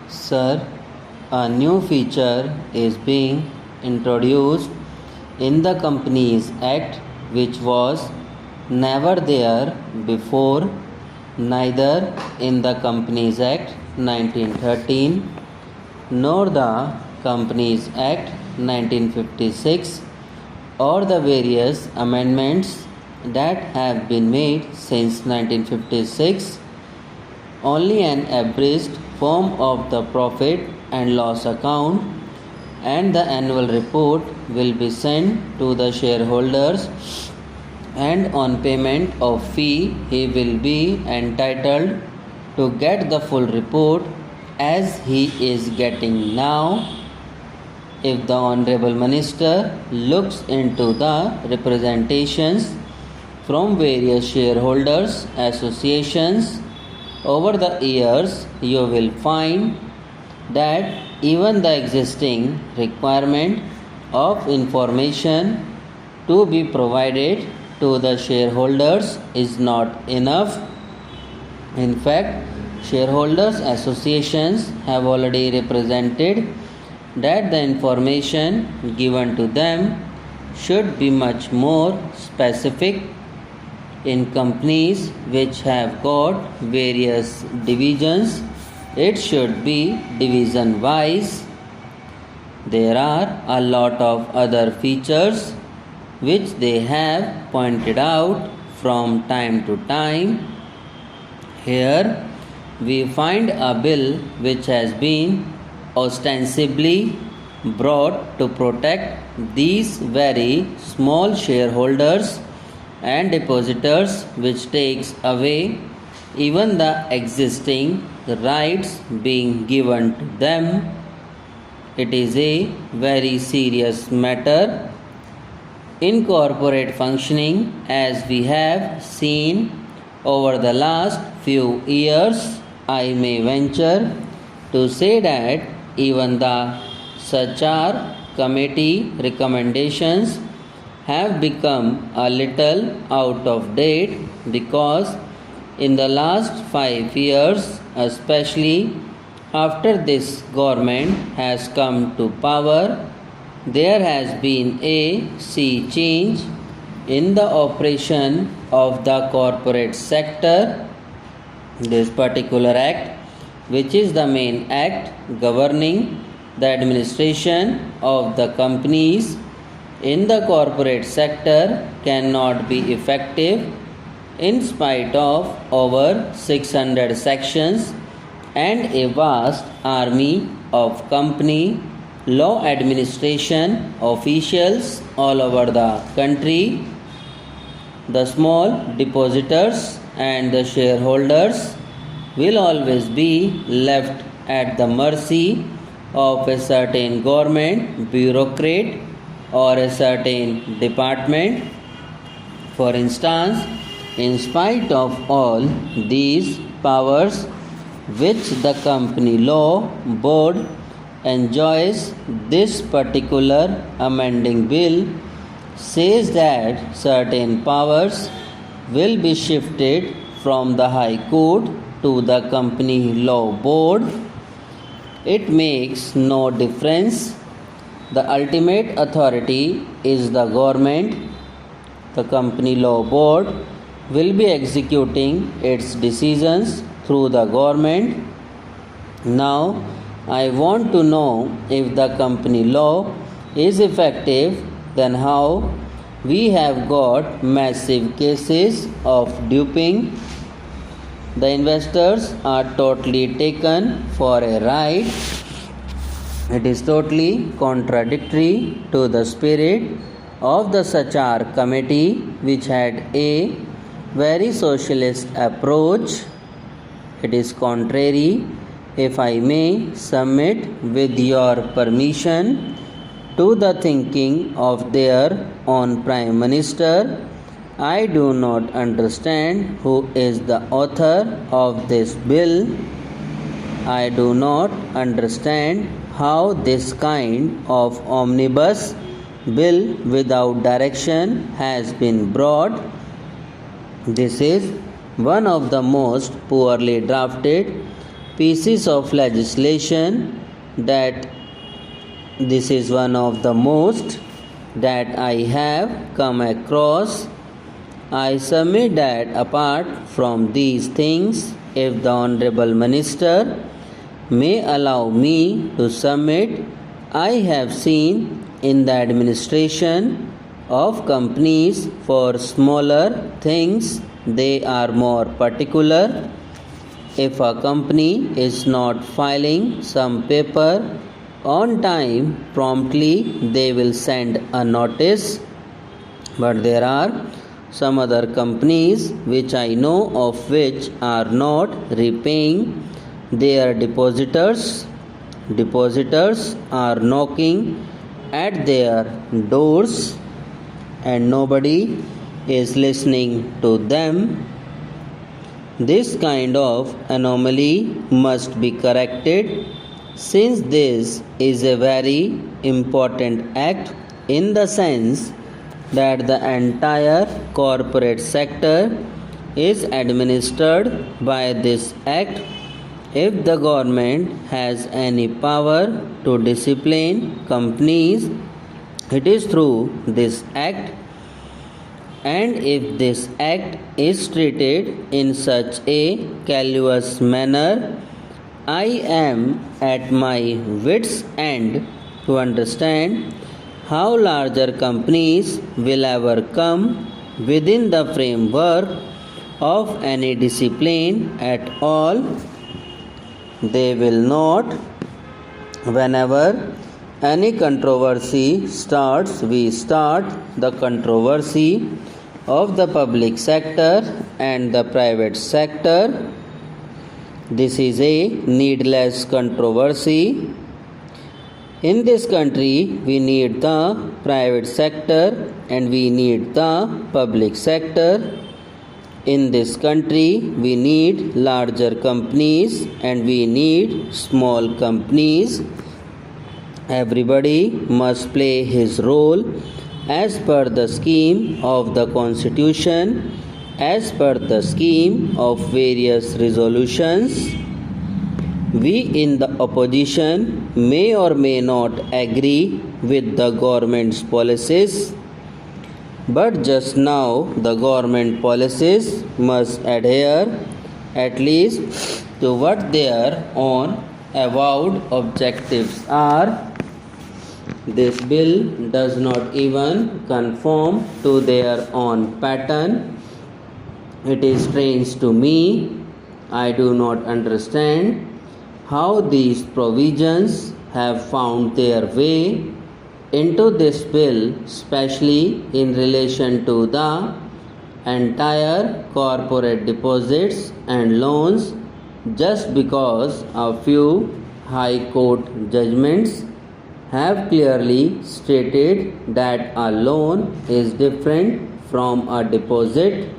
Sir, a new feature is being introduced in the Companies Act which was never there before, neither in the Companies Act 1913 nor the Companies Act 1956 or the various amendments that have been made since 1956. Only an abridged form of the profit and loss account and the annual report will be sent to the shareholders, and on payment of fee he will be entitled to get the full report as he is getting now. If the Honorable Minister looks into the representations from various shareholders associations over the years, you will find that even the existing requirement of information to be provided to the shareholders is not enough. In fact, shareholders associations have already represented that the information given to them should be much more specific. In companies which have got various divisions, it should be division wise. There are a lot of other features which they have pointed out from time to time. Here we find a bill which has been ostensibly brought to protect these very small shareholders and depositors, which takes away even the existing rights being given to them. It is a very serious matter. In corporate functioning, as we have seen over the last few years, I may venture to say that even the SACHAR committee recommendations have become a little out of date, because in the last 5 years, especially after this government has come to power, there has been a sea change in the operation of the corporate sector. This particular act, which is the main act governing the administration of the companies in the corporate sector, cannot be effective in spite of over 600 sections and a vast army of company law administration officials all over the country. The small depositors and the shareholders will always be left at the mercy of a certain government bureaucrat or a certain department. For instance, in spite of all these powers which the Company Law Board enjoys, this particular amending bill says that certain powers will be shifted from the High Court to the Company Law Board. It makes no difference. The ultimate authority is the government. The Company Law Board will be executing its decisions through the government. Now, I want to know if the company law is effective, then how we have got massive cases of duping. The investors are totally taken for a ride. It is totally contradictory to the spirit of the SACHAR committee, which had a very socialist approach. It is contrary, if I may submit with your permission, to the thinking of their own Prime Minister. I do not understand who is the author of this bill. I do not understand how this kind of omnibus bill without direction has been brought. This is one of the most poorly drafted pieces of legislation that this is one of the most that I have come across. I submit that apart from these things, if the Honorable Minister may allow me to submit, I have seen in the administration of companies for smaller things, they are more particular. If a company is not filing some paper on time, promptly they will send a notice. But there are some other companies which I know of which are not repaying their depositors. Depositors are knocking at their doors and nobody is listening to them. This kind of anomaly must be corrected, since this is a very important act in the sense that the entire corporate sector is administered by this act. If the government has any power to discipline companies, it is through this act. And if this act is treated in such a callous manner, I am at my wits' end to understand how larger companies will ever come within the framework of any discipline at all. They will not. Whenever any controversy starts, we start the controversy of the public sector and the private sector. This is a needless controversy. In this country, we need the private sector and we need the public sector. In this country, we need larger companies and we need small companies. Everybody must play his role as per the scheme of the Constitution, as per the scheme of various resolutions. We in the opposition may or may not agree with the government's policies, but just now the government policies must adhere at least to what their own avowed objectives are. This bill does not even conform to their own pattern. It is strange to me. I do not understand how these provisions have found their way into this bill, especially in relation to the entire corporate deposits and loans, just because a few high court judgments have clearly stated that a loan is different from a deposit.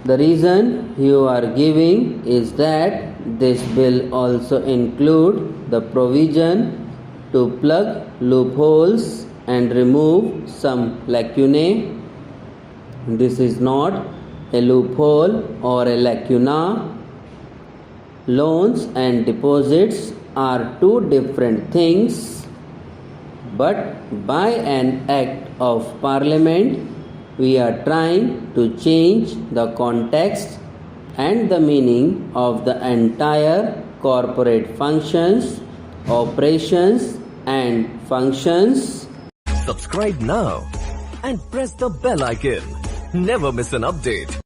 The reason you are giving is that this bill also include the provision to plug loopholes and remove some lacunae. This is not a loophole or a lacuna. Loans and deposits are two different things, but by an act of parliament we are trying to change the context and the meaning of the entire corporate functions, operations and functions. Subscribe now and press the bell icon. Never miss an update.